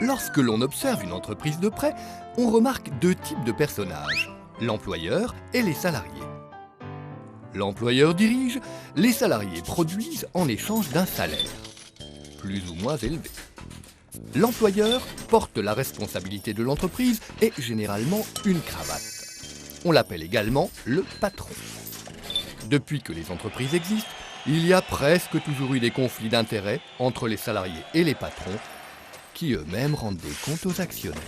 Lorsque l'on observe une entreprise de près, on remarque deux types de personnages, l'employeur et les salariés. L'employeur dirige, les salariés produisent en échange d'un salaire, plus ou moins élevé. L'employeur porte la responsabilité de l'entreprise et généralement une cravate. On l'appelle également le patron. Depuis que les entreprises existent, il y a presque toujours eu des conflits d'intérêts entre les salariés et les patrons, qui eux-mêmes rendent des comptes aux actionnaires.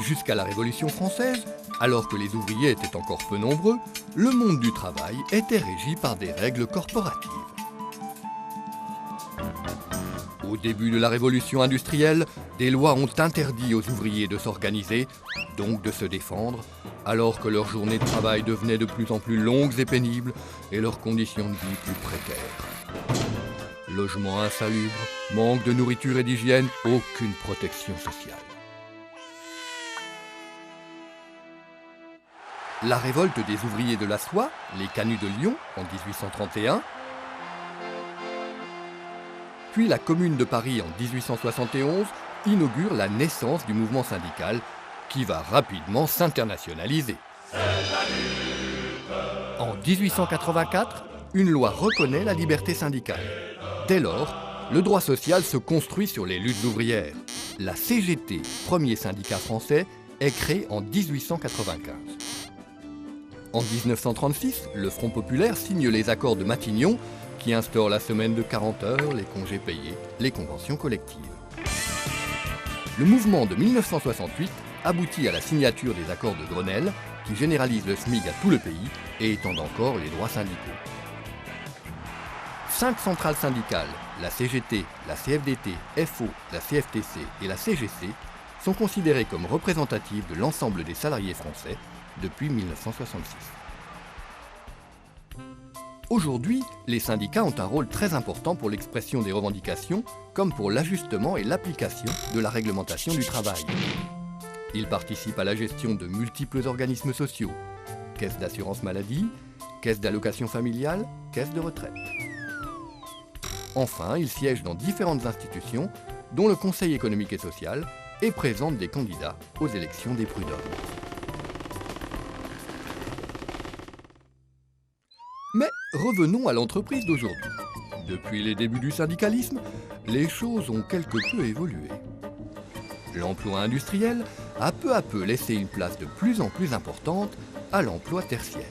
Jusqu'à la Révolution française, alors que les ouvriers étaient encore peu nombreux, le monde du travail était régi par des règles corporatives. Au début de la Révolution industrielle, des lois ont interdit aux ouvriers de s'organiser, donc de se défendre, alors que leurs journées de travail devenaient de plus en plus longues et pénibles et leurs conditions de vie plus précaires. Logement insalubre, manque de nourriture et d'hygiène, aucune protection sociale. La révolte des ouvriers de la soie, les Canuts de Lyon, en 1831, puis la Commune de Paris en 1871 inaugure la naissance du mouvement syndical qui va rapidement s'internationaliser. En 1884, une loi reconnaît la liberté syndicale. Dès lors, le droit social se construit sur les luttes ouvrières. La CGT, premier syndicat français, est créée en 1895. En 1936, le Front populaire signe les accords de Matignon qui instaurent la semaine de 40 heures, les congés payés, les conventions collectives. Le mouvement de 1968 aboutit à la signature des accords de Grenelle qui généralisent le SMIC à tout le pays et étendent encore les droits syndicaux. 5 centrales syndicales, la CGT, la CFDT, FO, la CFTC et la CGC, sont considérées comme représentatives de l'ensemble des salariés français depuis 1966. Aujourd'hui, les syndicats ont un rôle très important pour l'expression des revendications, comme pour l'ajustement et l'application de la réglementation du travail. Ils participent à la gestion de multiples organismes sociaux, caisse d'assurance maladie, caisse d'allocation familiale, caisse de retraite. Enfin, ils siègent dans différentes institutions, dont le Conseil économique et social, et présentent des candidats aux élections des prud'hommes. Mais revenons à l'entreprise d'aujourd'hui. Depuis les débuts du syndicalisme, les choses ont quelque peu évolué. L'emploi industriel a peu à peu laissé une place de plus en plus importante à l'emploi tertiaire.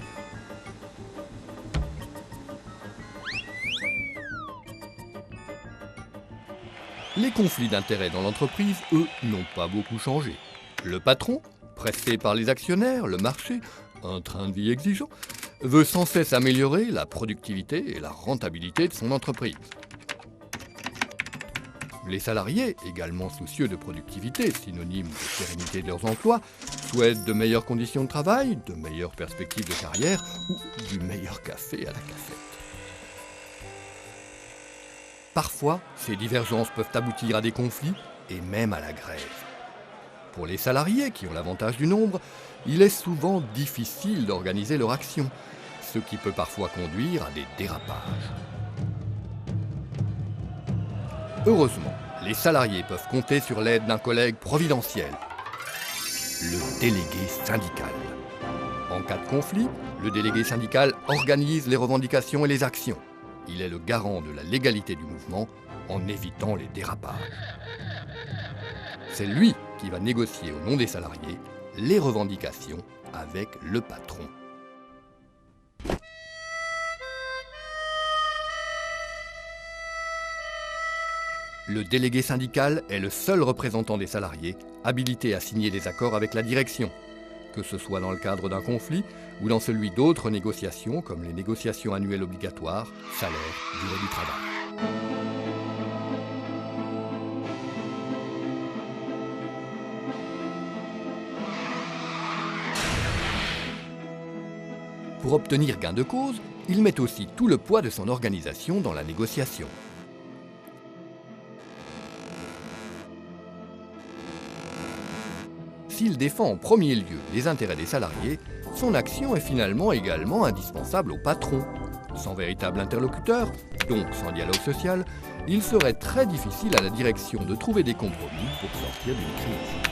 Les conflits d'intérêts dans l'entreprise, eux, n'ont pas beaucoup changé. Le patron, pressé par les actionnaires, le marché, un train de vie exigeant, veut sans cesse améliorer la productivité et la rentabilité de son entreprise. Les salariés, également soucieux de productivité, synonyme de pérennité de leurs emplois, souhaitent de meilleures conditions de travail, de meilleures perspectives de carrière ou du meilleur café à la cafette. Parfois, ces divergences peuvent aboutir à des conflits et même à la grève. Pour les salariés qui ont l'avantage du nombre, il est souvent difficile d'organiser leur action, ce qui peut parfois conduire à des dérapages. Heureusement, les salariés peuvent compter sur l'aide d'un collègue providentiel, le délégué syndical. En cas de conflit, le délégué syndical organise les revendications et les actions. Il est le garant de la légalité du mouvement en évitant les dérapages. C'est lui qui va négocier au nom des salariés les revendications avec le patron. Le délégué syndical est le seul représentant des salariés habilité à signer des accords avec la direction, que ce soit dans le cadre d'un conflit ou dans celui d'autres négociations comme les négociations annuelles obligatoires, salaire, durée du travail. Pour obtenir gain de cause, il met aussi tout le poids de son organisation dans la négociation. s'il défend en premier lieu les intérêts des salariés, son action est finalement également indispensable au patron. Sans véritable interlocuteur, donc sans dialogue social, il serait très difficile à la direction de trouver des compromis pour sortir d'une crise.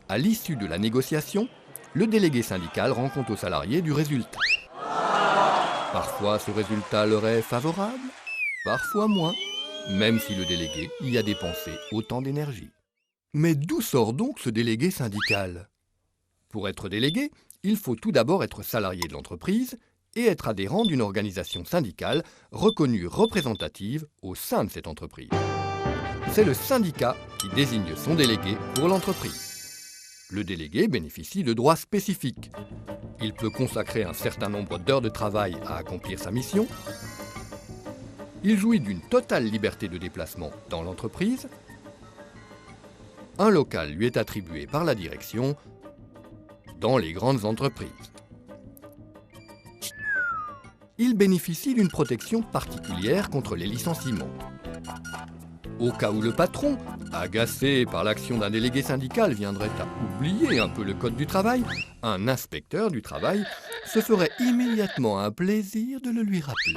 À l'issue de la négociation, le délégué syndical rend compte aux salariés du résultat. Parfois, ce résultat leur est favorable, parfois moins, même si le délégué y a dépensé autant d'énergie. Mais d'où sort donc ce délégué syndical? Pour être délégué, il faut tout d'abord être salarié de l'entreprise et être adhérent d'une organisation syndicale reconnue représentative au sein de cette entreprise. C'est le syndicat qui désigne son délégué pour l'entreprise. Le délégué bénéficie de droits spécifiques. Il peut consacrer un certain nombre d'heures de travail à accomplir sa mission. Il jouit d'une totale liberté de déplacement dans l'entreprise. Un local lui est attribué par la direction dans les grandes entreprises. Il bénéficie d'une protection particulière contre les licenciements. Au cas où le patron, agacé par l'action d'un délégué syndical, viendrait à oublier un peu le code du travail, un inspecteur du travail se ferait immédiatement un plaisir de le lui rappeler.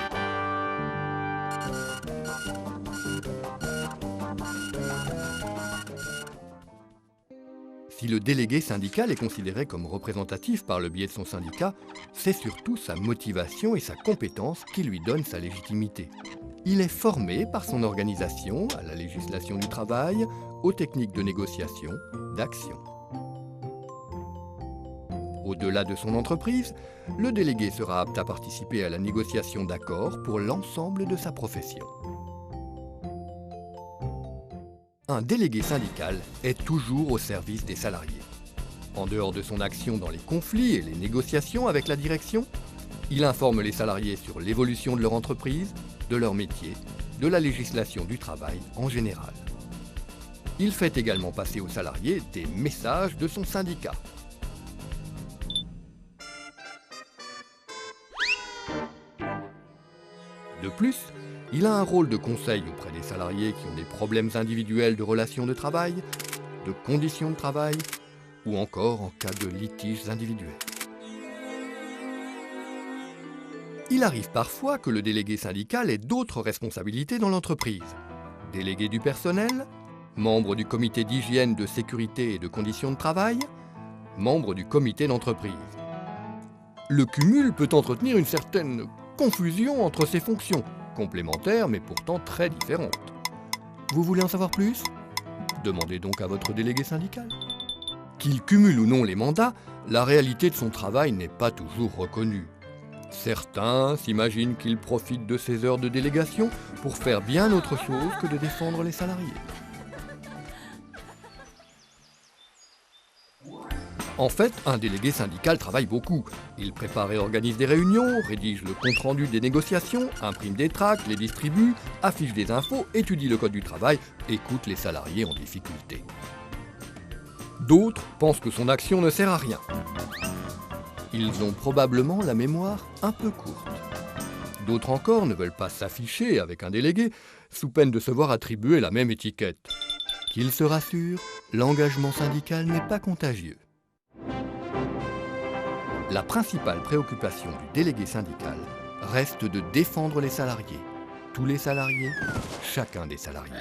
Si le délégué syndical est considéré comme représentatif par le biais de son syndicat, c'est surtout sa motivation et sa compétence qui lui donnent sa légitimité. Il est formé par son organisation à la législation du travail, aux techniques de négociation, d'action. Au-delà de son entreprise, le délégué sera apte à participer à la négociation d'accords pour l'ensemble de sa profession. Un délégué syndical est toujours au service des salariés. En dehors de son action dans les conflits et les négociations avec la direction, il informe les salariés sur l'évolution de leur entreprise, de leur métier, de la législation du travail en général. Il fait également passer aux salariés des messages de son syndicat. De plus, il a un rôle de conseil auprès des salariés qui ont des problèmes individuels de relations de travail, de conditions de travail ou encore en cas de litiges individuels. Il arrive parfois que le délégué syndical ait d'autres responsabilités dans l'entreprise. Délégué du personnel, membre du comité d'hygiène, de sécurité et de conditions de travail, membre du comité d'entreprise. Le cumul peut entretenir une certaine confusion entre ces fonctions, complémentaires mais pourtant très différentes. Vous voulez en savoir plus? Demandez donc à votre délégué syndical. Qu'il cumule ou non les mandats, la réalité de son travail n'est pas toujours reconnue. Certains s'imaginent qu'il profite de ses heures de délégation pour faire bien autre chose que de défendre les salariés. En fait, un délégué syndical travaille beaucoup. Il prépare et organise des réunions, rédige le compte-rendu des négociations, imprime des tracts, les distribue, affiche des infos, étudie le code du travail, écoute les salariés en difficulté. D'autres pensent que son action ne sert à rien. Ils ont probablement la mémoire un peu courte. D'autres encore ne veulent pas s'afficher avec un délégué, sous peine de se voir attribuer la même étiquette. Qu'ils se rassurent, l'engagement syndical n'est pas contagieux. La principale préoccupation du délégué syndical reste de défendre les salariés. Tous les salariés, chacun des salariés.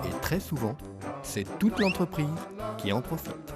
Et très souvent, c'est toute l'entreprise qui en profite.